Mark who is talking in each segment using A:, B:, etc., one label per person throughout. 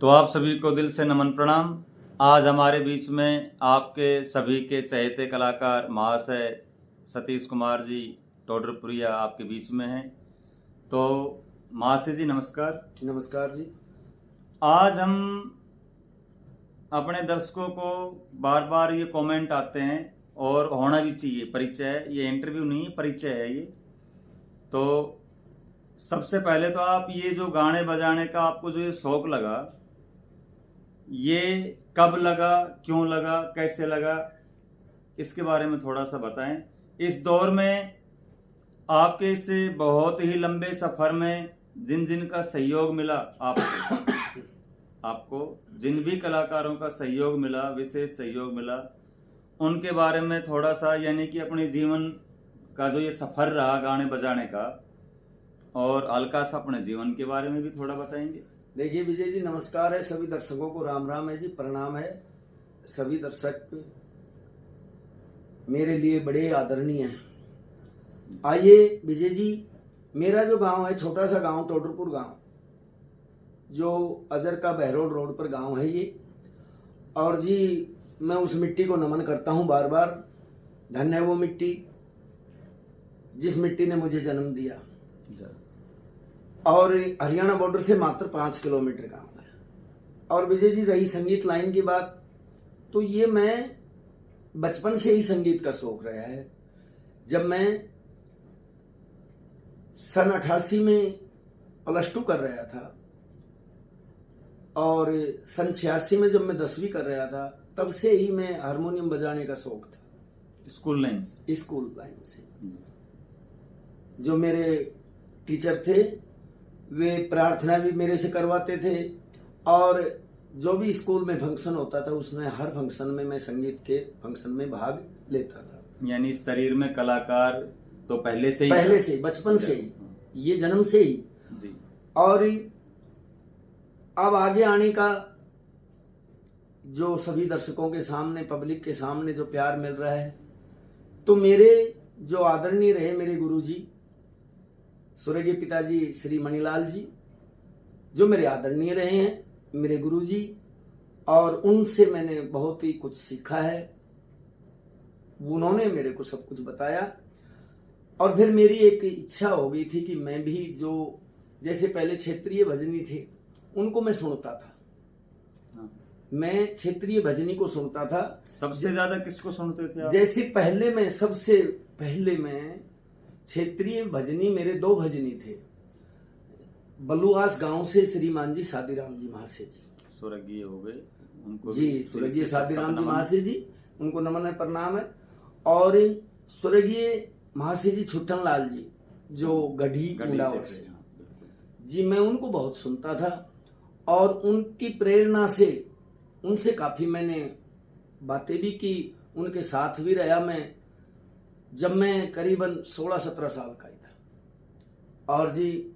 A: तो आप सभी को दिल से नमन प्रणाम। आज हमारे बीच में आपके सभी के चहेते कलाकार महाशय सतीश कुमार जी टोडरपुरिया आपके बीच में हैं। तो महाशय जी नमस्कार।
B: नमस्कार जी।
A: आज हम अपने दर्शकों को बार बार ये कमेंट आते हैं और होना भी चाहिए, परिचय है ये, इंटरव्यू नहीं परिचय है ये। तो सबसे पहले तो आप ये जो गाने बजाने का आपको जो ये शौक लगा, ये कब लगा, क्यों लगा, कैसे लगा, इसके बारे में थोड़ा सा बताएं। इस दौर में आपके इस बहुत ही लंबे सफर में जिन जिन का सहयोग मिला आपको जिन भी कलाकारों का सहयोग मिला, विशेष सहयोग मिला, उनके बारे में थोड़ा सा, यानी कि अपने जीवन का जो ये सफर रहा गाने बजाने का, और हल्का सा अपने जीवन के बारे में भी थोड़ा बताएंगे।
B: देखिए विजय जी, नमस्कार है सभी दर्शकों को, राम राम है जी, प्रणाम है। सभी दर्शक मेरे लिए बड़े आदरणीय हैं। आइए विजय जी, मेरा जो गांव है, छोटा सा गांव टोडरपुर गांव, जो अजर का बहरोड रोड पर गांव है ये, और जी मैं उस मिट्टी को नमन करता हूं बार बार। धन्य है वो मिट्टी जिस मिट्टी ने मुझे जन्म दिया। और हरियाणा बॉर्डर से मात्र 5 किलोमीटर गांव है। और विजय जी, रही संगीत लाइन की बात, तो ये मैं बचपन से ही संगीत का शौक रहा है। जब मैं सन 88 में +2 कर रहा था और सन 86 में जब मैं 10वीं कर रहा था, तब से ही मैं हारमोनियम बजाने का शौक था।
A: स्कूल लाइन
B: से जो मेरे टीचर थे वे प्रार्थना भी मेरे से करवाते थे, और जो भी स्कूल में फंक्शन होता था उसमें हर फंक्शन में मैं संगीत के फंक्शन में भाग लेता था।
A: यानी शरीर में कलाकार तो पहले से
B: बचपन से ही, ये जन्म से ही
A: जी। और
B: अब आगे आने का जो सभी दर्शकों के सामने, पब्लिक के सामने जो प्यार मिल रहा है, तो मेरे जो आदरणीय रहे मेरे गुरुजी स्वर्गीय पिताजी श्री मणिलाल जी, जो मेरे आदरणीय रहे हैं, मेरे गुरुजी, और उनसे मैंने बहुत ही कुछ सीखा है। उन्होंने मेरे को सब कुछ बताया, और फिर मेरी एक इच्छा हो गई थी कि मैं भी, जो जैसे पहले क्षेत्रीय भजनी थे उनको मैं सुनता था, मैं क्षेत्रीय भजनी को सुनता था।
A: सबसे ज्यादा किसको सुनते थे आप?
B: जैसे सबसे पहले मैं क्षेत्रीय भजनी, मेरे 2 भजनी थे। बलुआस गांव से श्रीमान जी सादीराम जी महाशय जी,
A: स्वर्गीय हो गए उनको
B: जी, स्वर्गीय सादीराम जी महाशय जी, उनको नमन है, प्रणाम है। और स्वर्गीय महाशय जी छुट्टन लाल जी, जो गढ़ी मुंडावर से जी, मैं उनको बहुत सुनता था, और उनकी प्रेरणा से उनसे काफी मैंने बातें भी की, उनके साथ भी रहा मैं, जब मैं करीबन 16-17 साल का ही था। और जी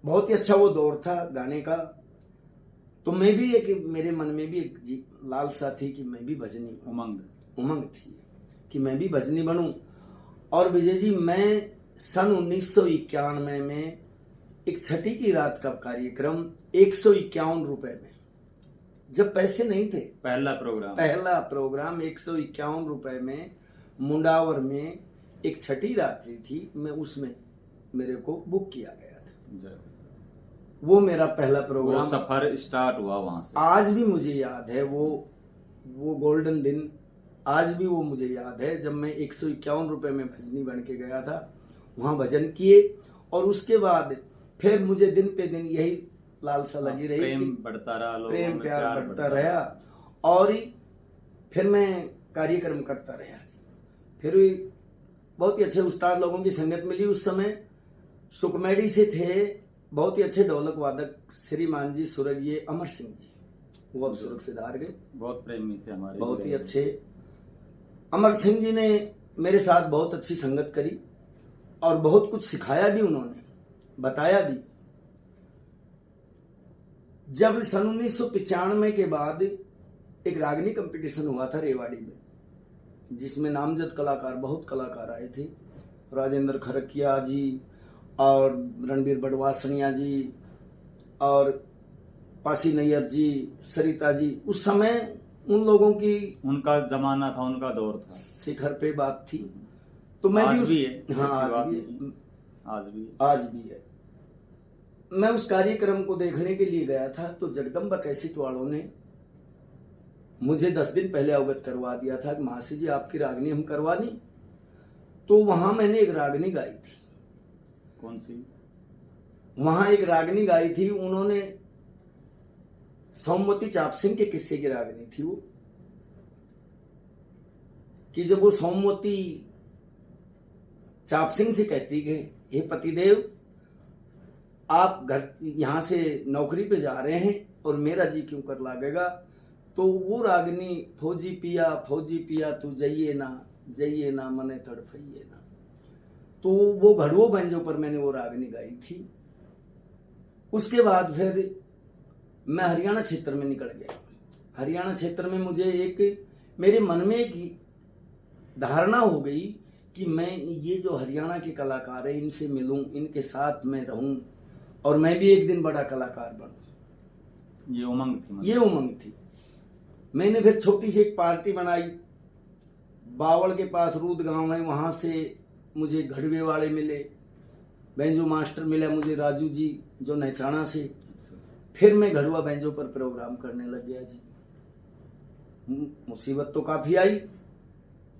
B: बहुत ही अच्छा वो दौर था गाने का। तो मैं भी मेरे मन में भी एक जी लालसा थी कि मैं भी भजनी, उमंग थी कि मैं भी भजनी बनूं। और विजय जी, मैं सन 1991 में एक छठी की रात का कार्यक्रम 151 रुपए में, जब पैसे नहीं थे, पहला प्रोग्राम 151 रुपए में मुंडावर में एक छठी रात्रि थी, मैं उसमें मेरे को बुक किया गया था। वो मेरा पहला प्रोग्राम,
A: वो सफर स्टार्ट हुआ वहां से।
B: आज भी मुझे याद है वो गोल्डन दिन, आज भी वो मुझे याद है, जब मैं 151 रुपए में भजनी बन के गया था, वहां भजन किए। और उसके बाद फिर मुझे दिन पे दिन यही लालसा लगी रही,
A: प्रेम बढ़ता रहा,
B: प्रेम प्यार बढ़ता रहा, और फिर मैं कार्यक्रम करता रहा। फिर बहुत ही अच्छे उस्ताद लोगों की संगत मिली। उस समय सुकमेड़ी से थे बहुत ही अच्छे ढोलक वादक श्रीमान जी स्वर्गीय अमर सिंह जी, वो अब स्वर्ग से धार गए,
A: बहुत प्रेमी थे हमारे,
B: बहुत ही अच्छे। अमर सिंह जी ने मेरे साथ बहुत अच्छी संगत करी, और बहुत कुछ सिखाया भी, उन्होंने बताया भी। जब सन 1995 के बाद एक रागनी कंपटीशन हुआ था रेवाड़ी में, जिसमें नामजद कलाकार, बहुत कलाकार आए थे, राजेंद्र खरकिया जी और रणबीर बड़वासनिया जी, और पासी नैयर जी, सरिता जी, उस समय उन लोगों की
A: उनका जमाना था, उनका दौर था।
B: शिखर पे बात थी। तो मैं
A: आज
B: भी
A: भी है,
B: हाँ
A: ऐसी
B: आज
A: बात
B: भी
A: नहीं, आज भी है।
B: आज भी है। मैं उस कार्यक्रम को देखने के लिए गया था, तो जगदम्बा कैसेट वालों ने मुझे 10 दिन पहले अवगत करवा दिया था कि महाशय जी आपकी रागनी हम करवा दी। तो वहां मैंने एक रागनी गाई थी।
A: कौन सी?
B: वहां एक रागनी गाई थी, उन्होंने सोमवती चाप सिंह के किस्से की रागनी थी वो, कि जब वो सोमवती चाप सिंह से कहती कि हे पतिदेव, आप घर यहां से नौकरी पे जा रहे हैं और मेरा जी क्यों कर लागेगा, तो वो रागनी फौजी पिया तू जाइए ना मने तड़फइए ना, तो वो घड़ुओ बैंजो पर मैंने वो रागनी गाई थी। उसके बाद फिर मैं हरियाणा क्षेत्र में निकल गया। हरियाणा क्षेत्र में मुझे एक मेरे मन में एक धारणा हो गई कि मैं ये जो हरियाणा के कलाकार हैं इनसे मिलूं, इनके साथ में रहूं और मैं भी एक दिन बड़ा कलाकार बनूं।
A: ये उमंग थी,
B: ये उमंग थी। मैंने फिर छोटी सी एक पार्टी बनाई, बावड़ के पास रूद गांव है, वहां से मुझे घड़वे वाले मिले, बैंजो मास्टर मिला मुझे राजू जी जो नहचाना से। फिर मैं घड़ुआ बैंजो पर प्रोग्राम करने लग गया जी। मुसीबत तो काफी आई।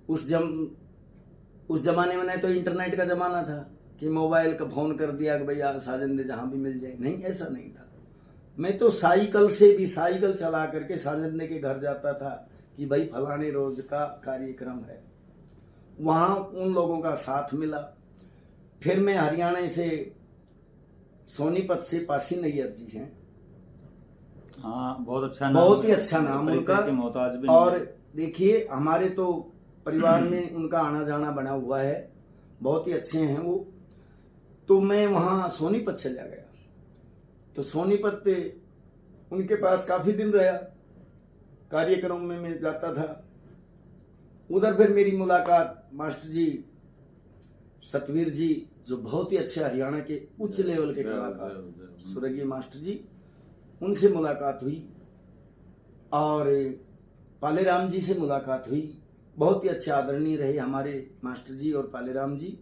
B: उस जमाने में नहीं तो इंटरनेट का जमाना था कि मोबाइल का फोन कर दिया कि भैया साजन दे जहां भी मिल जाए, नहीं ऐसा नहीं था। मैं तो साइकिल चला करके साजन दे के घर जाता था कि भाई फलाने रोज का कार्यक्रम है। वहां उन लोगों का साथ मिला। फिर मैं हरियाणा से सोनीपत से पासी नैयर जी हैं,
A: हाँ बहुत अच्छा नाम,
B: बहुत ही अच्छा नाम उनका।
A: मोहताज भी
B: और देखिए हमारे तो परिवार में उनका आना जाना बना हुआ है, बहुत ही अच्छे हैं वो। तो मैं वहाँ सोनीपत चला गया, तो सोनीपत उनके पास काफ़ी दिन रहा, कार्यक्रम में मैं जाता था। उधर फिर मेरी मुलाकात मास्टर जी सतवीर जी जो बहुत ही अच्छे हरियाणा के उच्च लेवल के कलाकार स्वर्गीय मास्टर जी, उनसे मुलाकात हुई। और पालेराम जी से मुलाकात हुई, बहुत ही अच्छे आदरणीय रहे हमारे मास्टर जी और पालेराम जी।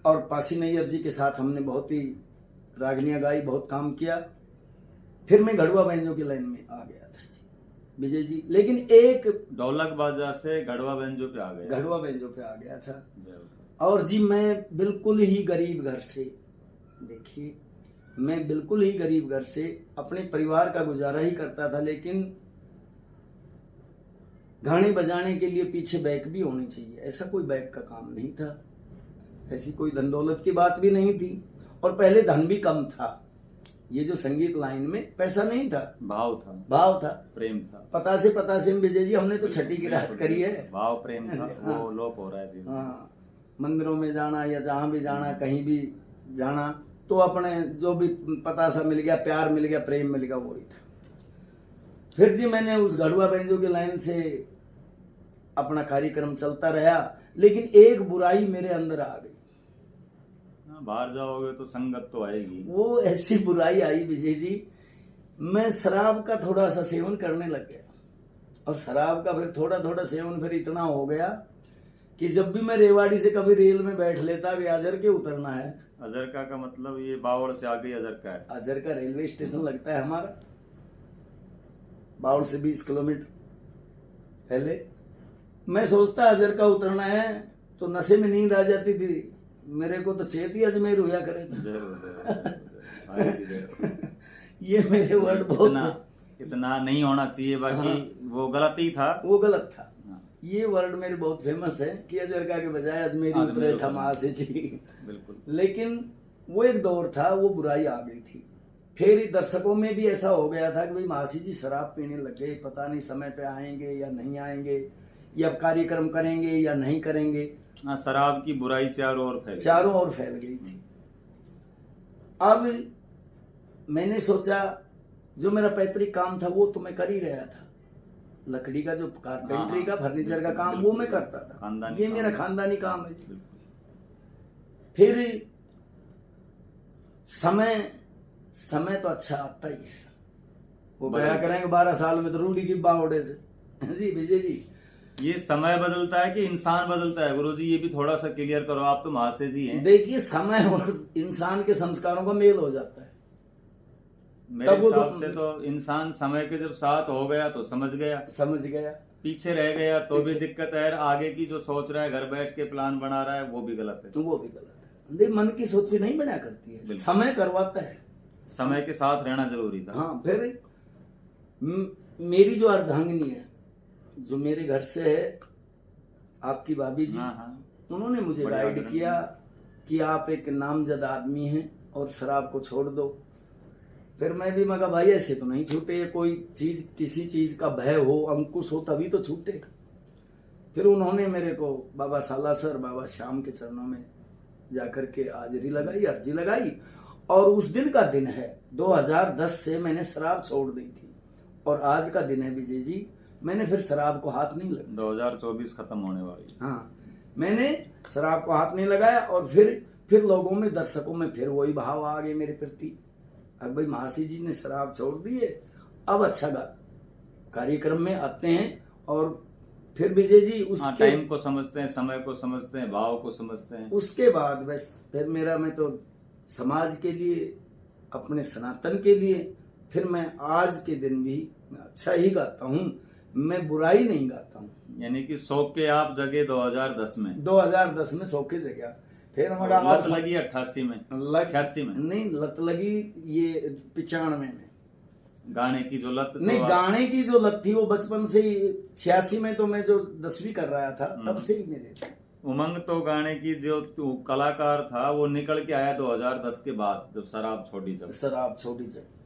B: और पासी नैयर जी के साथ हमने बहुत ही रागनियाँ गाई, बहुत काम किया। फिर मैं घड़ुआ बैंजो की लाइन में आ गया था जी विजय जी। लेकिन एक
A: ढोलक बाजा से घड़ुआ बैंजो पे आ गया,
B: घड़ुआ बैंजो पे आ गया था। और जी मैं बिल्कुल ही गरीब घर से, देखिए मैं बिल्कुल ही गरीब घर से अपने परिवार का गुजारा ही करता था, लेकिन गाने बजाने के लिए पीछे बैक भी होनी चाहिए। ऐसा कोई बैक का काम नहीं था, ऐसी कोई धन दौलत की बात भी नहीं थी, और पहले धन भी कम था। ये जो संगीत लाइन में पैसा नहीं था,
A: भाव था, प्रेम था।
B: पता से विजय जी हमने तो छठी की रात करी है,
A: भाव प्रेम था।
B: हाँ,
A: वो लोप हो रहा है।
B: हाँ, मंदिरों में जाना या जहाँ भी जाना, कहीं भी जाना, तो अपने जो भी पता सा मिल गया, प्यार मिल गया, प्रेम मिल गया, वही था। फिर जी मैंने उस घड़ुआ बैंजो की लाइन से अपना कार्यक्रम चलता रहा, लेकिन एक बुराई मेरे अंदर आ गई।
A: बाहर जाओगे तो संगत तो आएगी। वो
B: ऐसी बुराई आई विजय जी, मैं शराब का थोड़ा सा सेवन करने लग गया। और शराब का फिर थोड़ा सेवन फिर इतना हो गया कि जब भी मैं रेवाड़ी से कभी रेल में बैठ लेता कि अजर के उतरना है।
A: अजरका का मतलब ये बावड़ से आगे अजरका है।
B: अजरका रेलवे स्टेशन लगता है हमारा, बावड़ से 20 किलोमीटर पहले। मैं सोचता अजरका उतरना है तो नशे में नींद आ जाती थी मेरे को, तो चेत ही अजमेर हुआ करे था। ये मेरे वर्ड बहुत
A: इतना नहीं होना चाहिए, बाकी हाँ, वो गलत ही था,
B: वो गलत था। हाँ। ये वर्ड मेरे बहुत फेमस है कि अजरका के बजाय अजमेर उतरे था महाशय जी।
A: बिल्कुल।
B: लेकिन वो एक दौर था, वो बुराई आ गई थी। फिर दर्शकों में भी ऐसा हो गया था कि भाई महाशय जी शराब पीने लग गए, पता नहीं समय पे आएंगे या नहीं आएंगे, या कार्यक्रम करेंगे या नहीं करेंगे।
A: शराब की बुराई चारों ओर फैल गई
B: थी। अब मैंने सोचा जो मेरा पैतृक काम था वो तो मैं कर ही रहा था, लकड़ी का जो कारपेंटरी का फर्नीचर का काम वो मैं करता था, ये मेरा खानदानी काम है। फिर समय तो अच्छा आता ही है, वो क्या करेंगे 12 साल में तो रूढ़ी की बावड़े से। जी विजय जी,
A: ये समय बदलता है कि इंसान बदलता है गुरुजी, ये भी थोड़ा सा क्लियर करो, आप तो महाशय जी हैं।
B: देखिए समय और इंसान के संस्कारों का मेल हो जाता है।
A: मेरे हिसाब से तो इंसान समय के जब साथ हो गया तो समझ गया, पीछे रह गया तो भी दिक्कत है, आगे की जो सोच रहा है, घर बैठ के प्लान बना रहा है, वो भी गलत है।
B: वो भी गलत है। देख मन की सोच नहीं बना करती है, समय करवाता है।
A: समय के साथ रहना जरूरी था।
B: हाँ, फिर मेरी जो अर्धांगिनी है, जो मेरे घर से है, आपकी भाभी जी, उन्होंने मुझे गाइड किया कि आप एक नामजद आदमी हैं और शराब को छोड़ दो। फिर मैं भी मगा भाई ऐसे तो नहीं छूटे, कोई चीज किसी चीज का भय हो, अंकुश हो तभी तो छूटे। फिर उन्होंने मेरे को बाबा सालासर, बाबा श्याम के चरणों में जाकर के हाजिरी लगाई, अर्जी लगाई, और उस दिन का दिन है 2010 से मैंने शराब छोड़ दी थी, और आज का दिन है विजय जी, मैंने फिर शराब को हाथ नहीं लगाया।
A: 2024 खत्म होने वाली।
B: हाँ, मैंने शराब को हाथ नहीं लगाया, और फिर लोगों में, दर्शकों में फिर वही भाव आ गए मेरे प्रति। अब भाई महाशय जी ने शराब छोड़ दी है, अब अच्छा कार्यक्रम में आते हैं, और फिर विजय जी उसके
A: टाइम को समझते हैं, समय को समझते हैं, भाव को समझते हैं।
B: उसके बाद बस फिर मैं तो समाज के लिए, अपने सनातन के लिए, फिर मैं आज के दिन भी अच्छा ही गाता हूँ, मैं बुराई नहीं गाता हूँ।
A: यानी कि शौक के आप जगे 2010 में,
B: 2010 में शौक के जगह, फिर हमारा
A: लत लगी 88 में, 86 में
B: नहीं, लत लगी ये 95 में।
A: गाने की जो लत
B: नहीं, गाने की जो लत थी वो बचपन से ही, 86 में तो मैं जो 10वीं कर रहा था तब से ही मेरे
A: उमंग तो गाने की जो कलाकार था वो निकल के आया 2010 के बाद, जब शराब छोड़ी,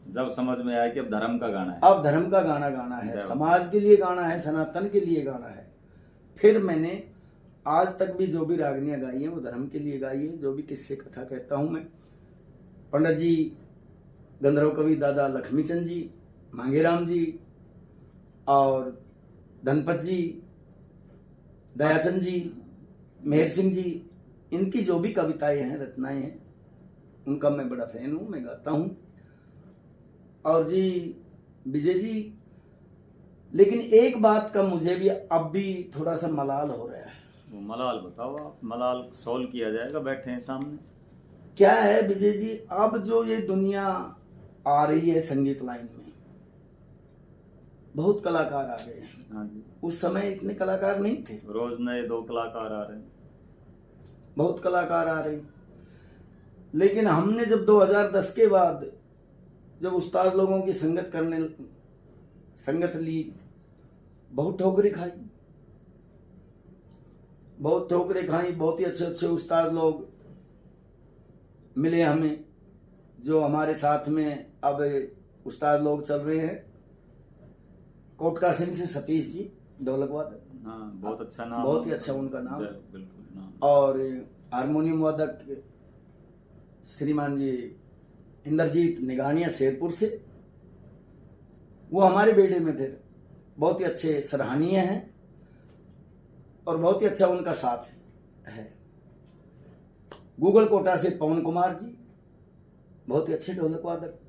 A: जब समझ में आया कि अब धर्म का गाना है,
B: अब धर्म का गाना गाना है, समाज के लिए गाना है, सनातन के लिए गाना है। फिर मैंने आज तक भी जो भी रागनियां गाई हैं वो धर्म के लिए गाई है। जो भी किस्से कथा कहता हूं मैं, पंडित जी, गंधर्व कवि दादा लक्ष्मीचंद जी, मांगेराम जी और धनपत जी, दयाचंद जी, मेहर सिंह जी, इनकी जो भी कविताएं हैं, रचनाएं हैं, उनका मैं बड़ा फैन हूं, मैं गाता हूं। और जी विजय जी, लेकिन एक बात का मुझे भी अब भी थोड़ा सा मलाल हो रहा है।
A: वो मलाल बताओ आप, मलाल सोल्व किया जाएगा, बैठे हैं सामने।
B: क्या है विजय जी, अब जो ये दुनिया आ रही है संगीत लाइन में, बहुत कलाकार आ गए हैं।
A: हाँ जी,
B: उस समय इतने कलाकार नहीं थे,
A: रोज नए 2 कलाकार आ रहे हैं,
B: बहुत कलाकार आ रहे हैं। लेकिन हमने जब 2010 के बाद जब उस्ताद लोगों की संगत ली, बहुत ठोकरें खाई, बहुत ही अच्छे अच्छे उस्ताद लोग मिले हमें, जो हमारे साथ में अब उस्ताद लोग चल रहे हैं। कोटका सिंह से सतीश जी ढोलक वादक,
A: हाँ, बहुत अच्छा नाम,
B: बहुत ही अच्छा उनका नाम,
A: बिल्कुल नाम।
B: और हारमोनियम वादक श्रीमान जी इंद्रजीत निगानिया शेरपुर से, वो हमारे बेड़े में थे, बहुत ही अच्छे, सराहनीय हैं, और बहुत ही अच्छा उनका साथ है। गूगल कोटा से पवन कुमार जी, बहुत ही अच्छे ढोलक वादक।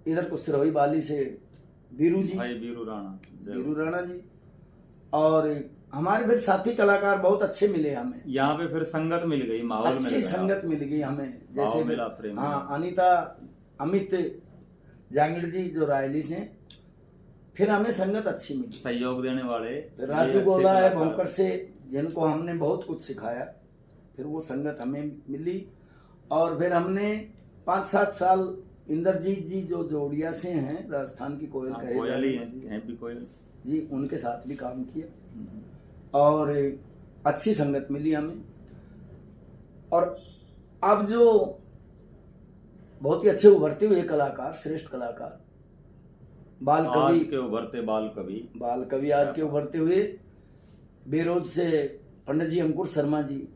B: इधर को सिरोही बाली से बीरू जी,
A: भाई बीरू राणा
B: जी, और हमारे फिर साथी कलाकार बहुत अच्छे मिले हमें।
A: यहाँ पे फिर संगत मिल गई, माहौल
B: अच्छी संगत मिल गई हमें, जैसे हाँ, अमित जांगड़ जी जो रायली से, फिर हमें संगत अच्छी मिली,
A: सहयोग देने वाले
B: राजू गोला है भोंकर से, जिनको हमने बहुत कुछ सिखाया, फिर वो संगत हमें मिली। और फिर हमने 5-7 साल इंद्रजीत जी जो जोड़िया से हैं, राजस्थान की कोयल कहे जाते जी, उनके साथ भी काम किया, और अच्छी संगत मिली हमें। और अब जो बहुत ही अच्छे उभरते हुए कलाकार, श्रेष्ठ कलाकार, बाल कवि आज के उभरते हुए बेरोज से पंडित जी अंकुर शर्मा जी,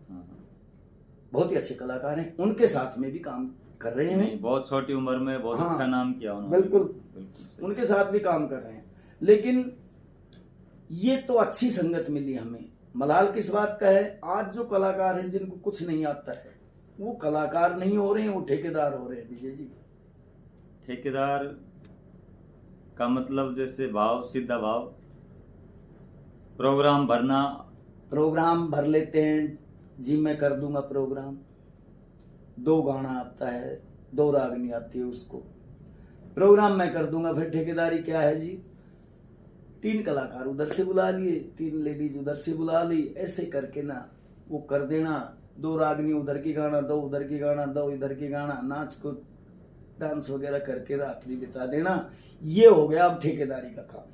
B: बहुत ही अच्छे कलाकार हैं, उनके साथ में भी काम कर रहे हैं।
A: बहुत छोटी उम्र में बहुत अच्छा नाम किया उन्होंने,
B: बिल्कुल उनके साथ भी काम कर रहे हैं। लेकिन ये तो अच्छी संगत मिली हमें। मलाल किस बात का है, आज जो कलाकार हैं जिनको कुछ नहीं आता है, वो कलाकार नहीं हो रहे हैं, वो ठेकेदार हो रहे हैं विजय जी।
A: ठेकेदार का मतलब जैसे भाव, सीधा भाव, प्रोग्राम भरना।
B: प्रोग्राम भर लेते हैं जी, मैं कर दूंगा प्रोग्राम। 2 गाना आता है, 2 रागनी आती है, उसको प्रोग्राम मैं कर दूंगा। फिर ठेकेदारी क्या है जी, 3 कलाकार उधर से बुला लिए, 3 लेडीज उधर से बुला ली, ऐसे करके ना वो कर देना। 2 रागनी उधर की गाना, 2 उधर की गाना, 2 इधर की गाना, नाच को डांस वगैरह करके रात्रि बिता देना। ये हो गया अब ठेकेदारी का काम।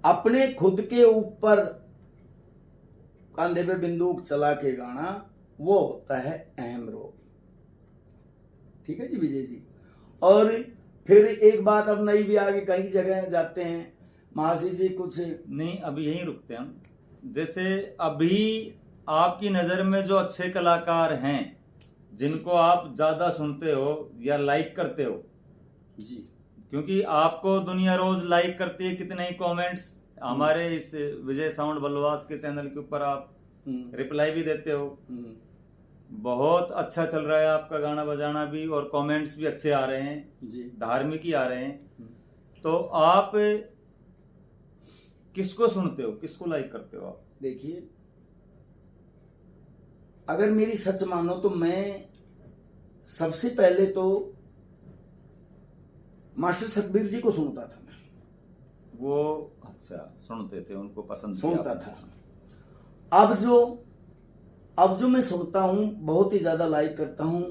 B: अपने खुद के ऊपर कंधे पे बंदूक चला के गाना, वो होता है अहम रोग। ठीक है जी विजय जी। और फिर एक बात अब नई भी आगे, कई जगह जाते हैं महासी जी, कुछ
A: नहीं अभी यहीं रुकते हैं हम। जैसे अभी आपकी नजर में जो अच्छे कलाकार हैं, जिनको आप ज्यादा सुनते हो या लाइक करते हो
B: जी,
A: क्योंकि आपको दुनिया रोज लाइक करती है, कितने ही कमेंट्स हमारे इस विजय साउंड बलवास के चैनल के ऊपर आप रिप्लाई भी देते हो। बहुत अच्छा चल रहा है आपका गाना बजाना भी, और कमेंट्स भी अच्छे आ रहे हैं
B: जी,
A: धार्मिक ही आ रहे हैं। तो आप किसको सुनते हो, किसको लाइक करते हो आप?
B: देखिए, अगर मेरी सच मानो तो मैं सबसे पहले तो मास्टर सतबीर जी को सुनता था। मैं
A: वो अच्छा सुनते थे, उनको पसंद
B: सुनता था। अब जो मैं सुनता हूं, बहुत ही ज्यादा लाइक करता हूं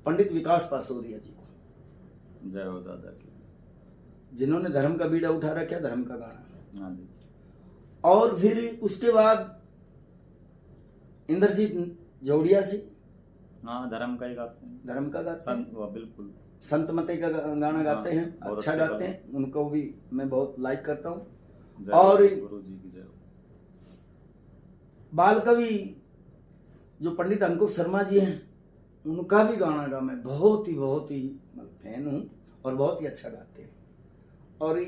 B: पंडित विकास पासोरिया जी को।
A: जय हो दादा की।
B: जिन्होंने धर्म का बीड़ा उठा रखा, धर्म का गाना।
A: हाँ जी।
B: और फिर उसके बाद इंद्रजीत जोड़िया से,
A: हाँ धर्म का ही गाते हैं,
B: धर्म का गाते हैं,
A: बिल्कुल
B: संत मते का गाना गाते हैं,
A: बहुत
B: अच्छा
A: अच्छे
B: गाते हैं, उनको भी मैं बहुत लाइक करता हूँ।
A: जय
B: और
A: गुरु जी की जय हो।
B: बाल कवि जो पंडित अंकुर शर्मा जी हैं, उनका भी गाना का मैं बहुत ही फैन हूँ, और बहुत ही अच्छा गाते हैं। और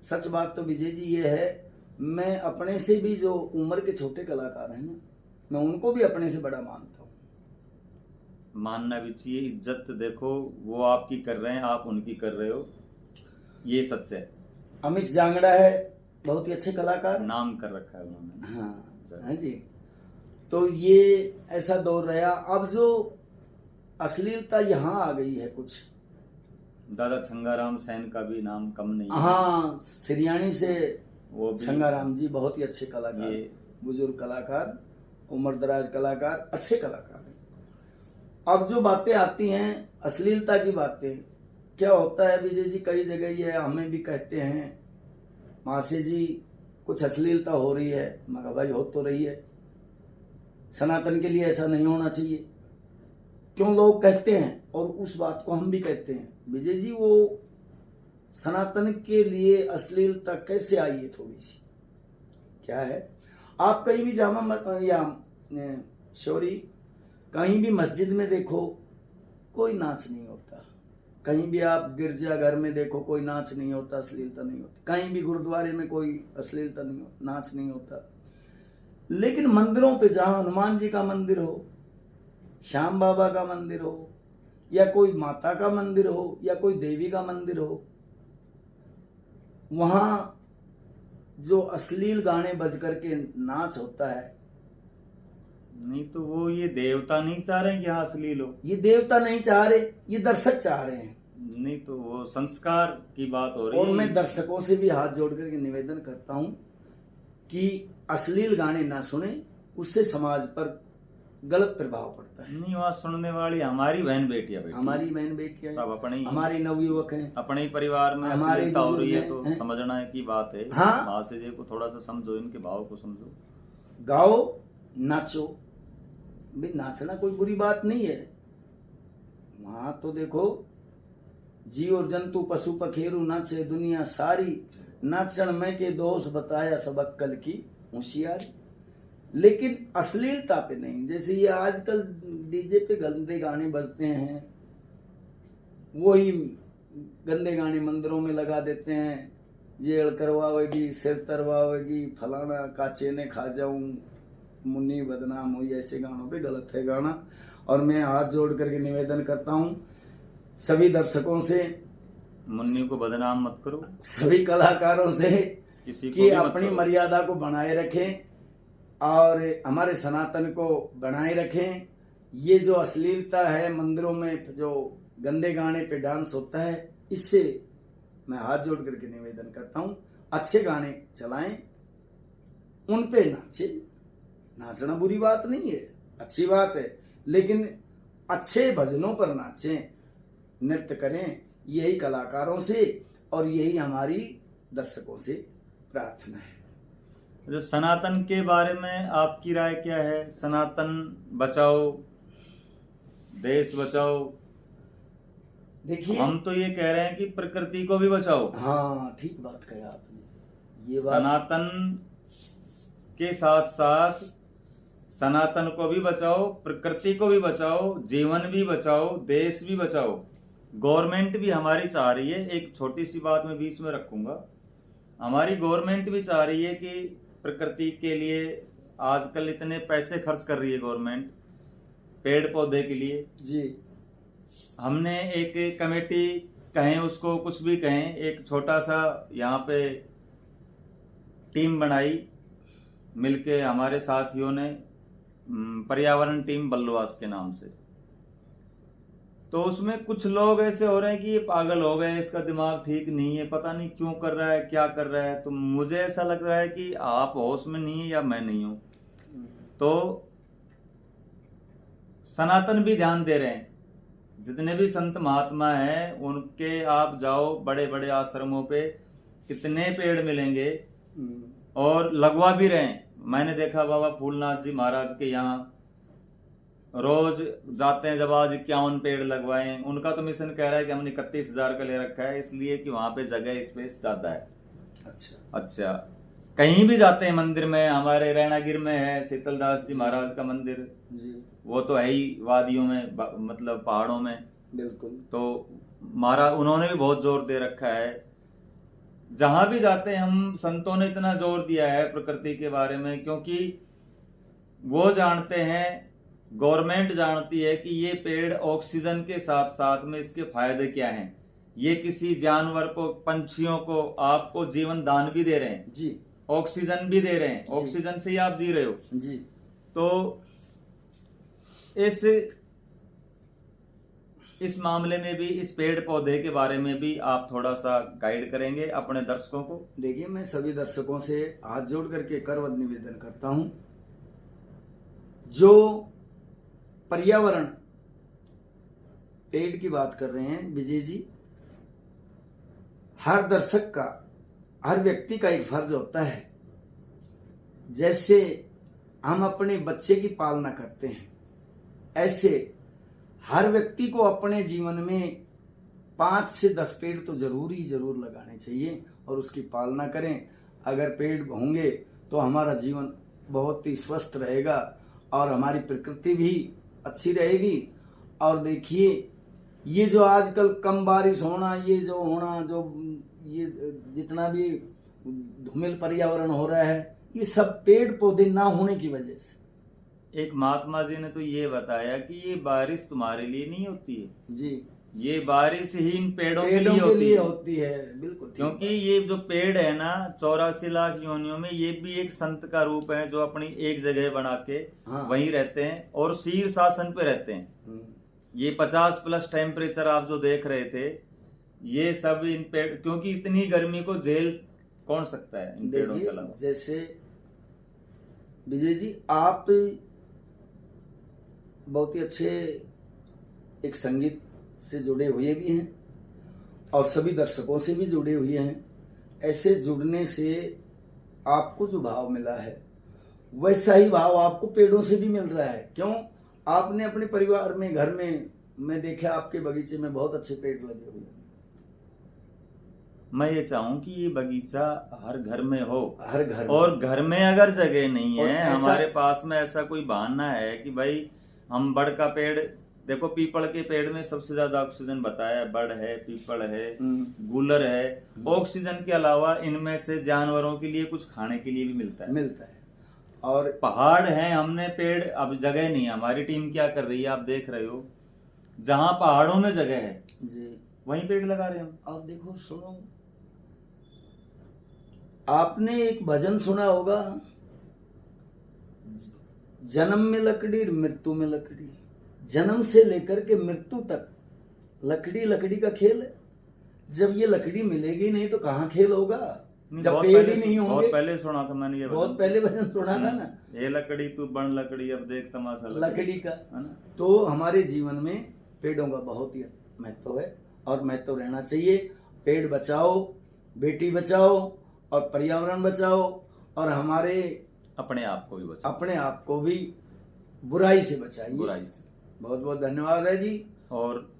B: सच बात तो विजय जी ये है, मैं अपने से भी जो उम्र के छोटे कलाकार हैं ना, मैं उनको भी अपने से बड़ा मानता हूँ।
A: मानना भी चाहिए, इज्जत देखो वो आपकी कर रहे हैं, आप उनकी कर रहे हो, ये सच है।
B: अमित जांगड़ा है, बहुत ही अच्छे कलाकार,
A: नाम कर रखा है उन्होंने।
B: हाँ जी। तो ये ऐसा दौर रहा। अब जो अश्लीलता यहाँ आ गई है कुछ,
A: दादा छंगाराम सैन का भी नाम कम नहीं है।
B: हाँ, सिरियानी से
A: वो भी
B: छंगाराम जी बहुत ही अच्छे कलाकार, बुजुर्ग कलाकार, उम्र दराज कलाकार, अच्छे कलाकार हैं। अब जो बातें आती हैं अश्लीलता की बातें, क्या होता है विजय जी, कई जगह ये हमें भी कहते हैं मासी जी कुछ अश्लीलता हो रही है। मगर भाई हो तो रही है, सनातन के लिए ऐसा नहीं होना चाहिए। क्यों लोग कहते हैं, और उस बात को हम भी कहते हैं विजय जी, वो सनातन के लिए अश्लीलता कैसे आई है, थोड़ी सी क्या है। आप कहीं भी जामा या शौरी कहीं भी मस्जिद में देखो, कोई नाच नहीं होता। कहीं भी आप गिरजा घर में देखो, कोई नाच नहीं होता, अश्लीलता नहीं होती। कहीं भी गुरुद्वारे में कोई अश्लीलता नहीं होता, नाच नहीं होता। लेकिन मंदिरों पे, जहां हनुमान जी का मंदिर हो, श्याम बाबा का मंदिर हो, या कोई माता का मंदिर हो, या कोई देवी का मंदिर हो, वहां जो अश्लील गाने बज करके नाच होता है,
A: नहीं तो वो ये देवता नहीं चाह रहे कि हाँ अश्लील हो।
B: ये देवता नहीं चाह रहे, ये दर्शक चाह रहे हैं।
A: नहीं तो वो संस्कार की बात हो रही है।
B: और मैं दर्शकों से भी हाथ जोड़ करके निवेदन करता हूं कि अश्लील गाने ना सुने, उससे समाज पर गलत प्रभाव पड़ता है।
A: नहीं, वहाँ सुनने वाली हमारी बहन बेटियां,
B: हमारी बहन बेटियां,
A: सब अपने ही,
B: हमारे नवयुवक हैं,
A: अपने ही परिवार में
B: हमारे
A: अश्लीलता हो रही है,
B: बुजुर्ग
A: तो
B: हैं।
A: समझना है की बात है।
B: हाँ।
A: मासी जी को थोड़ा सा समझो, इनके भाव को समझो।
B: गाओ, नाचो। भाई नाचना कोई बुरी बात नहीं है। वहां तो देखो, जीव और जंतु पशु पखेरु नाचे दुनिया सारी, नाचन में के दोष बताया सब अक्कल की होशियारी। लेकिन अश्लीलता पे नहीं। जैसे ये आजकल डीजे पे गंदे गाने बजते हैं, वही गंदे गाने मंदिरों में लगा देते हैं, जेल करवाएगी, सिर तरवाएगी, फलाना काचे ने खा जाऊं, मुन्नी बदनाम हुई, ऐसे गानों पे गलत है गाना। और मैं हाथ जोड़ करके निवेदन करता हूं सभी दर्शकों से
A: मुन्नी को बदनाम मत करो,
B: सभी कलाकारों से
A: किसी को
B: कि
A: भी मत
B: अपनी
A: करो।
B: मर्यादा को बनाए रखें और हमारे सनातन को बनाए रखें। ये जो अश्लीलता है मंदिरों में, जो गंदे गाने पे डांस होता है, इससे मैं हाथ जोड़ करके निवेदन करता हूँ, अच्छे गाने चलाएं, उन पे नाचे। नाचना बुरी बात नहीं है, अच्छी बात है, लेकिन अच्छे भजनों पर नाचें, नृत्य करें। यही कलाकारों से और यही हमारी दर्शकों से प्रार्थना है।
A: जो सनातन के बारे में आपकी राय क्या है? सनातन बचाओ, देश बचाओ।
B: देखिए,
A: हम तो ये कह रहे हैं कि प्रकृति को भी बचाओ।
B: हाँ, ठीक बात कही आपने। ये बात
A: सनातन के साथ साथ सनातन को भी बचाओ, प्रकृति को भी बचाओ, जीवन भी बचाओ, देश भी बचाओ। गवर्नमेंट भी हमारी चाह रही है, एक छोटी सी बात मैं बीच में रखूंगा, हमारी गवर्नमेंट भी चाह रही है कि प्रकृति के लिए आजकल इतने पैसे खर्च कर रही है गवर्नमेंट पेड़ पौधे के लिए
B: जी।
A: हमने एक कमेटी कहें, उसको कुछ भी कहें, एक छोटा सा यहाँ पे टीम बनाई मिलके हमारे साथियों ने, पर्यावरण टीम बल्लवास के नाम से। तो उसमें कुछ लोग ऐसे हो रहे हैं कि ये पागल हो गए, इसका दिमाग ठीक नहीं है, पता नहीं क्यों कर रहा है, क्या कर रहा है। तो मुझे ऐसा लग रहा है कि आप होश में नहीं है या मैं नहीं हूं। तो सनातन भी ध्यान दे रहे हैं, जितने भी संत महात्मा हैं उनके आप जाओ बड़े बड़े आश्रमों पे, कितने पेड़ मिलेंगे और लगवा भी रहे हैं। मैंने देखा बाबा फूलनाथ जी महाराज के यहाँ रोज जाते हैं, जब आज 51 पेड़ लगवाए। उनका तो मिशन कह रहा है कि हमने 31,000 का ले रखा है, इसलिए कि वहां पे जगह स्पेस ज्यादा है। अच्छा, कहीं भी जाते हैं मंदिर में, हमारे रैणागिर में है शीतलदास जी महाराज का मंदिर जी, वो तो है ही वादियों में, मतलब पहाड़ों में। बिल्कुल। तो महाराज उन्होंने भी बहुत जोर दे रखा है। जहां भी जाते हैं हम, संतों ने इतना जोर दिया है प्रकृति के बारे में, क्योंकि वो जानते हैं, गवर्नमेंट जानती है कि ये पेड़ ऑक्सीजन के साथ साथ में इसके फायदे क्या हैं। ये किसी जानवर को, पंछियों को, आपको जीवन दान भी दे रहे हैं जी, ऑक्सीजन भी दे रहे हैं, ऑक्सीजन से ही आप जी रहे हो जी। तो इस मामले में भी, इस पेड़ पौधे के बारे में भी आप थोड़ा सा गाइड करेंगे अपने दर्शकों को?
B: देखिए, मैं सभी दर्शकों से हाथ जोड़ करके करवत निवेदन करता हूं, जो पर्यावरण पेड़ की बात कर रहे हैं विजय जी, हर दर्शक का, हर व्यक्ति का एक फर्ज होता है। जैसे हम अपने बच्चे की पालना करते हैं, ऐसे हर व्यक्ति को अपने जीवन में 5 से 10 पेड़ तो जरूर लगाने चाहिए और उसकी पालना करें। अगर पेड़ होंगे तो हमारा जीवन बहुत ही स्वस्थ रहेगा और हमारी प्रकृति भी अच्छी रहेगी। और देखिए, ये जो आजकल कम बारिश होना, ये जो होना, जो ये जितना भी धूमिल पर्यावरण हो रहा है, ये सब पेड़ पौधे ना होने की वजह से।
A: एक महात्मा जी ने तो ये बताया कि ये बारिश तुम्हारे लिए नहीं होती है जी, ये बारिश ही इन पेड़ों के लिए होती है। बिल्कुल, क्योंकि ये जो पेड़ है ना, 84 लाख योनियों में, ये भी एक संत का रूप है जो अपनी एक जगह बना के वहीं रहते हैं और शीर शासन पे रहते हैं। ये 50+ टेम्परेचर आप जो देख रहे थे, ये सब इन पेड़, क्योंकि इतनी गर्मी को झेल कौन सकता है इन पेड़ों के अलावा।
B: जैसे विजय जी, आप बहुत ही अच्छे एक संगीत से जुड़े हुए भी हैं और सभी दर्शकों से भी जुड़े हुए हैं। ऐसे जुड़ने से आपको जो भाव मिला है, वैसा ही भाव आपको पेड़ों से भी मिल रहा है। क्यों? आपने अपने परिवार में, घर में, मैं देखा आपके बगीचे में बहुत अच्छे पेड़ लगे हुए हैं।
A: मैं ये चाहूं कि ये बगीचा हर घर में हो,
B: हर घर में।
A: और घर में अगर जगह नहीं है, हमारे पास में ऐसा कोई बहाना है कि भाई हम बड़ का पेड़, देखो पीपल के पेड़ में सबसे ज्यादा ऑक्सीजन बताया है, बड़ है, पीपल है, गूलर है। ऑक्सीजन के अलावा इनमें से जानवरों के लिए कुछ खाने के लिए भी मिलता है। और पहाड़ है, हमने पेड़, अब जगह नहीं है। हमारी टीम क्या कर रही है आप देख रहे हो, जहां पहाड़ों में जगह है जी, वहीं पेड़ लगा रहे हैं हम।
B: और देखो सुनो, आपने एक भजन सुना होगा, जन्म में लकड़ी मृत्यु में लकड़ी, जन्म से लेकर के मृत्यु तक लकड़ी लकड़ी का खेल है। जब ये लकड़ी मिलेगी नहीं तो कहाँ खेल होगा, जब पेड़ ही नहीं होंगे।
A: बहुत पहले सुना था मैंने ये भजन।
B: बहुत पहले भजन सुना था ना,
A: ये लकड़ी तू बन लकड़ी अब देख तमाशा
B: लकड़ी का।
A: है ना।
B: तो हमारे जीवन में पेड़ों का बहुत ही महत्व है और महत्व रहना चाहिए। पेड़ बचाओ, बेटी बचाओ और पर्यावरण बचाओ और हमारे
A: अपने आप को भी बचाओ,
B: अपने आप को भी बुराई से बचाइए।
A: बुराई से।
B: बहुत बहुत धन्यवाद है जी।
A: और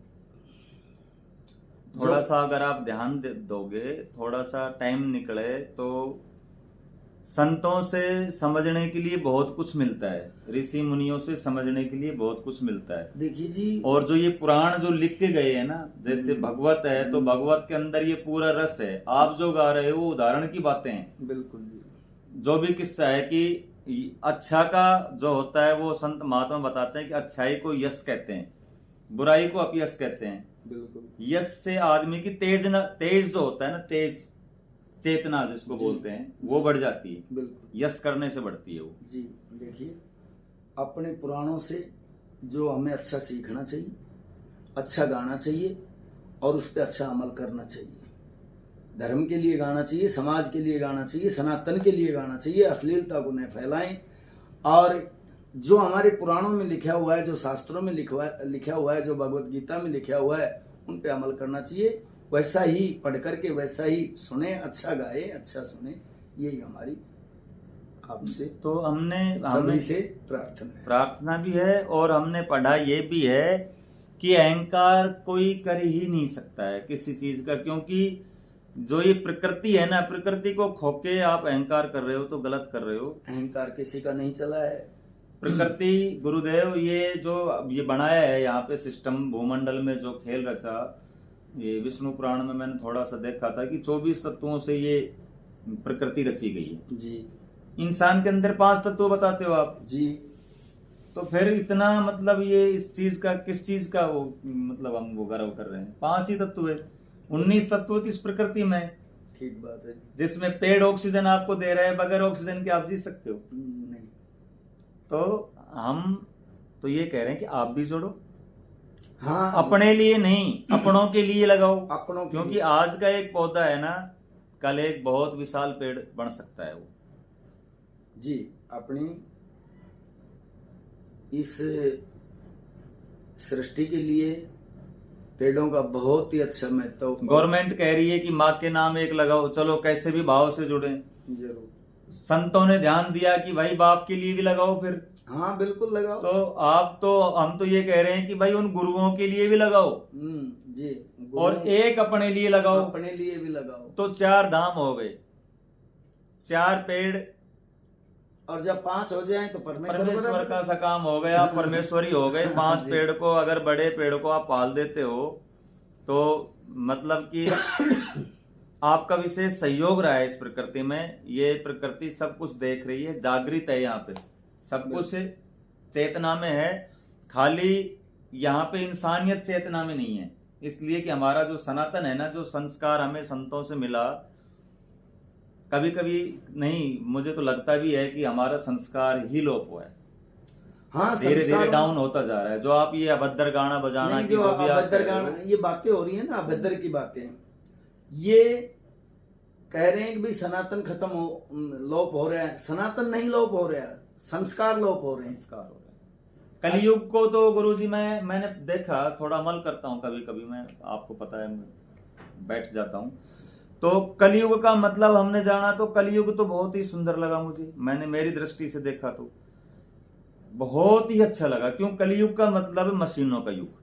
A: थोड़ा सा अगर आप ध्यान दोगे, थोड़ा सा टाइम निकले तो संतों से समझने के लिए बहुत कुछ मिलता है, ऋषि मुनियों से समझने के लिए बहुत कुछ मिलता है।
B: देखिए जी,
A: और जो ये पुराण जो लिख के गए हैं ना, जैसे भगवत है तो भगवत के अंदर ये पूरा रस है। आप जो गा रहे हो वो उदाहरण की बातें हैं।
B: बिल्कुल जी।
A: जो भी किस्सा है कि अच्छा का जो होता है वो संत महात्मा बताते हैं कि अच्छाई को यश कहते हैं, बुराई को अपयश कहते हैं।
B: बिल्कुल।
A: यश से आदमी की तेज जो होता है ना, तेज चेतना जिसको बोलते हैं, वो बढ़ जाती है।
B: बिल्कुल।
A: यश करने से बढ़ती है वो
B: जी। देखिए, अपने पुराणों से जो हमें अच्छा सीखना चाहिए, अच्छा गाना चाहिए और उस पर अच्छा अमल करना चाहिए। धर्म के लिए गाना चाहिए, समाज के लिए गाना चाहिए, सनातन के लिए गाना चाहिए। अश्लीलता को न फैलाएं और जो हमारे पुराणों में लिखा हुआ है, जो शास्त्रों में लिखा हुआ है, जो भगवत गीता में लिखा हुआ है, उन पे अमल करना चाहिए। वैसा ही पढ़ करके वैसा ही सुने, अच्छा गाए, अच्छा सुने, यही हमारी आपसे
A: तो हमने
B: सभी से प्रार्थना
A: भी है। और हमने पढ़ा ये भी है कि अहंकार कोई कर ही नहीं सकता है किसी चीज का, क्योंकि जो ये प्रकृति है ना, प्रकृति को खोके आप अहंकार कर रहे हो तो गलत कर रहे हो।
B: अहंकार किसी का नहीं चला है।
A: प्रकृति गुरुदेव ये जो ये बनाया है यहाँ पे सिस्टम, भूमंडल में जो खेल रचा, ये विष्णु पुराण में मैंने थोड़ा सा देखा था कि 24 तत्वों से ये प्रकृति रची गई है
B: जी।
A: इंसान के अंदर 5 तत्व बताते हो आप
B: जी।
A: तो फिर इतना मतलब ये इस चीज का, किस चीज का वो मतलब हम वो गर्व कर रहे हैं। 5 ही तत्व है, 19 तत्व तो इस प्रकृति में।
B: ठीक बात है।
A: जिसमें पेड़ ऑक्सीजन आपको दे रहे हैं, बगैर ऑक्सीजन के आप जी सकते हो?
B: नहीं।
A: तो हम तो ये कह रहे हैं कि आप भी जोड़ो।
B: हाँ,
A: अपने लिए नहीं, अपनों के लिए लगाओ।
B: अपनों के
A: क्योंकि
B: लिए।
A: आज का एक पौधा है ना, कल एक बहुत विशाल पेड़ बन सकता है वो।
B: जी। अपनी इस सृष्टि के लिए पेड़ों का बहुत ही अच्छा महत्व।
A: गवर्नमेंट कह रही है कि माँ के नाम एक लगाओ, चलो कैसे भी भाव से जुड़े।
B: जरूर।
A: संतों ने ध्यान दिया कि भाई बाप के लिए भी लगाओ फिर।
B: हाँ बिल्कुल लगाओ।
A: तो हम तो ये कह रहे हैं कि भाई उन गुरुओं के लिए भी लगाओ।
B: जी।
A: और एक अपने लिए लगाओ।
B: अपने लिए भी लगाओ।
A: तो 4 धाम हो गए, 4 पेड़।
B: और जब 5 हो जाए तो
A: परमेश्वर का सा काम हो गया, परमेश्वरी हो गए। 5 पेड़ को अगर बड़े पेड़ को आप पाल देते हो तो मतलब कि आपका विशेष सहयोग रहा है इस प्रकृति में। ये प्रकृति सब कुछ देख रही है, जागृत है, यहाँ पे सब कुछ चेतना में है। खाली यहाँ पे इंसानियत चेतना में नहीं है। इसलिए कि हमारा जो सनातन है ना, जो संस्कार हमें संतों से मिला, कभी कभी नहीं, मुझे तो लगता भी है कि हमारा संस्कार ही लोप हुआ है।
B: हाँ,
A: धीरे धीरे डाउन होता जा रहा है। जो आप ये अभद्र गाना बजाना की
B: जो अभद्र गाना, ये बातें हो रही है ना, अभद्र की बातें, ये कह रहे हैं कि भाई सनातन खत्म हो, लोप हो रहा है। सनातन नहीं लोप हो रहा है, संस्कार लोप हो रहे हैं।
A: संस्कार हो रहे हैं। कलयुग को तो गुरुजी मैंने देखा, थोड़ा अमल करता हूँ कभी कभी मैं, आपको पता है मैं बैठ जाता हूँ। तो कलयुग का मतलब हमने जाना, तो कलयुग तो बहुत ही सुंदर लगा मुझे। मैंने मेरी दृष्टि से देखा तो बहुत ही अच्छा लगा। क्यों? कलयुग का मतलब मशीनों का युग।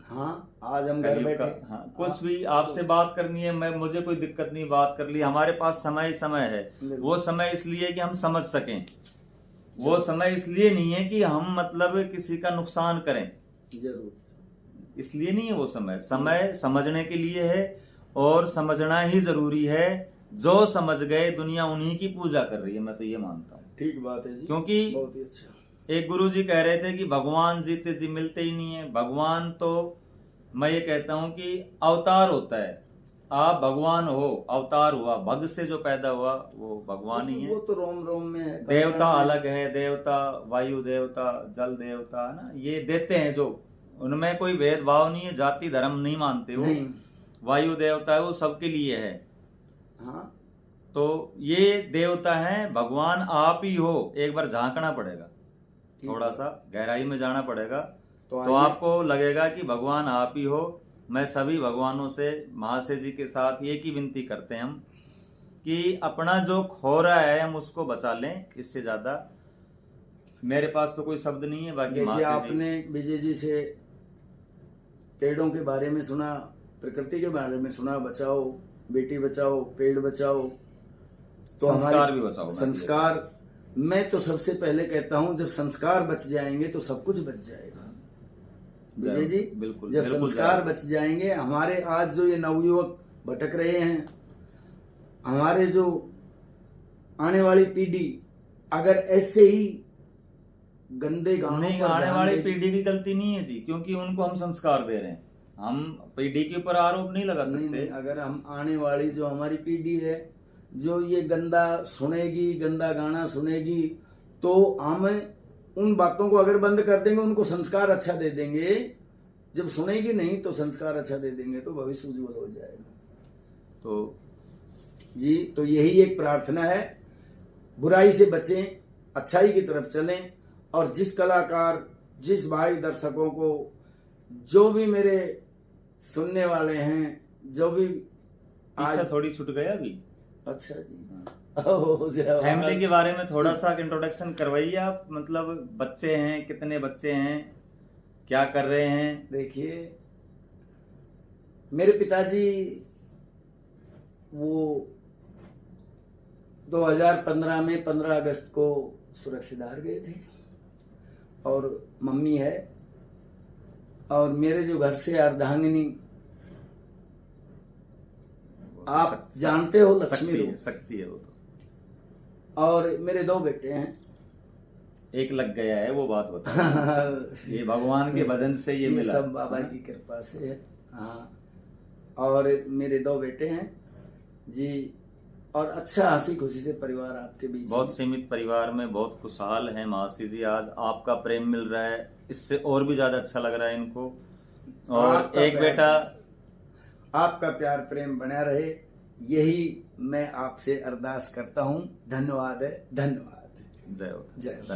B: हाँ, आज हम घर बैठे।
A: हाँ, कुछ भी आपसे बात करनी है, मुझे कोई दिक्कत नहीं, बात कर ली। हमारे पास समय है। वो समय इसलिए कि हम समझ सकें, वो समय इसलिए नहीं है कि हम मतलब किसी का नुकसान करें।
B: जरूर,
A: इसलिए नहीं है वो समय समझने के लिए है, और समझना ही जरूरी है। जो समझ गए, दुनिया उन्हीं की पूजा कर रही है, मैं तो ये मानता हूँ।
B: ठीक बात है जी।
A: क्योंकि
B: बहुत ही अच्छा।
A: एक गुरु जी कह रहे थे कि भगवान जीते जी मिलते ही नहीं है। भगवान तो मैं ये कहता हूँ कि अवतार होता है, आप भगवान हो, अवतार हुआ, भग से जो पैदा हुआ वो भगवान ही है।
B: वो तो रोम रोम में है।
A: देवता अलग है, देवता वायु देवता, जल देवता, है ना, ये देते हैं जो, उनमें कोई भेदभाव नहीं है, जाति धर्म नहीं मानते वो।
B: नहीं।
A: वायु देवता है वो सबके लिए है।
B: हाँ,
A: तो ये देवता है, भगवान आप ही हो, एक बार झांकना पड़ेगा, थोड़ा सा गहराई में जाना पड़ेगा, तो आपको लगेगा कि भगवान आप ही हो। मैं सभी भगवानों से, महाशय जी के साथ एक ही विनती करते हैं हम कि अपना जो खो रहा है हम उसको बचा लें, इससे ज्यादा मेरे पास तो कोई शब्द नहीं है। बाकी
B: देखिए, आपने विजय जी से पेड़ों के बारे में सुना, प्रकृति के बारे में सुना, बचाओ बेटी बचाओ, पेड़ बचाओ, तो
A: संस्कार भी बचाओ।
B: संस्कार, मैं तो सबसे पहले कहता हूं जब संस्कार बच जाएंगे तो सब कुछ बच जाएगा विजय जी।
A: बिल्कुल,
B: जब संस्कार बच जाएंगे, हमारे आज जो ये नवयुवक भटक रहे हैं, हमारे जो आने वाली पीढ़ी अगर ऐसे ही गंदे गानों पर,
A: आने वाली पीढ़ी की गलती नहीं है जी, क्योंकि उनको हम संस्कार दे रहे हैं, हम पीढ़ी के ऊपर आरोप नहीं लगा सकते।
B: नहीं, अगर हम आने वाली जो हमारी पीढ़ी है जो ये गंदा सुनेगी, गंदा गाना सुनेगी, तो हम उन बातों को अगर बंद कर देंगे, उनको संस्कार अच्छा दे देंगे, जब सुनेगी नहीं तो संस्कार अच्छा दे देंगे तो भविष्य उज्जवल हो जाएगा।
A: तो
B: जी, तो यही एक प्रार्थना है, बुराई से बचें, अच्छाई की तरफ चलें, और जिस कलाकार, जिस भाई दर्शकों को, जो भी मेरे सुनने वाले हैं, जो भी
A: आज थोड़ी छूट गया अभी।
B: अच्छा जी,
A: फैमिली के बारे में थोड़ा सा इंट्रोडक्शन करवाइए आप, मतलब बच्चे हैं, कितने बच्चे हैं, क्या कर रहे हैं?
B: देखिए, मेरे पिताजी वो 2015 में 15 अगस्त को सुरक्षित हार गए थे, और मम्मी है, और मेरे जो घर से अर्धांगिनी, आप जानते हो, लक्ष्मी
A: शक्ति है वो तो,
B: और मेरे 2 बेटे हैं।
A: एक लग गया है वो बात बता। ये भगवान के भजन से ये मिला,
B: सब बाबा की कृपा से है। हाँ, और मेरे 2 बेटे हैं जी, और अच्छा हंसी खुशी से परिवार आपके बीच,
A: बहुत सीमित परिवार में बहुत खुशहाल है महाशय जी। आज आपका प्रेम मिल रहा है, इससे और भी ज्यादा अच्छा लग रहा है इनको। और एक बेटा,
B: आपका प्यार प्रेम बना रहे, यही मैं आपसे अरदास करता हूँ। धन्यवाद है, धन्यवाद।
A: जय हो,
B: जय हो।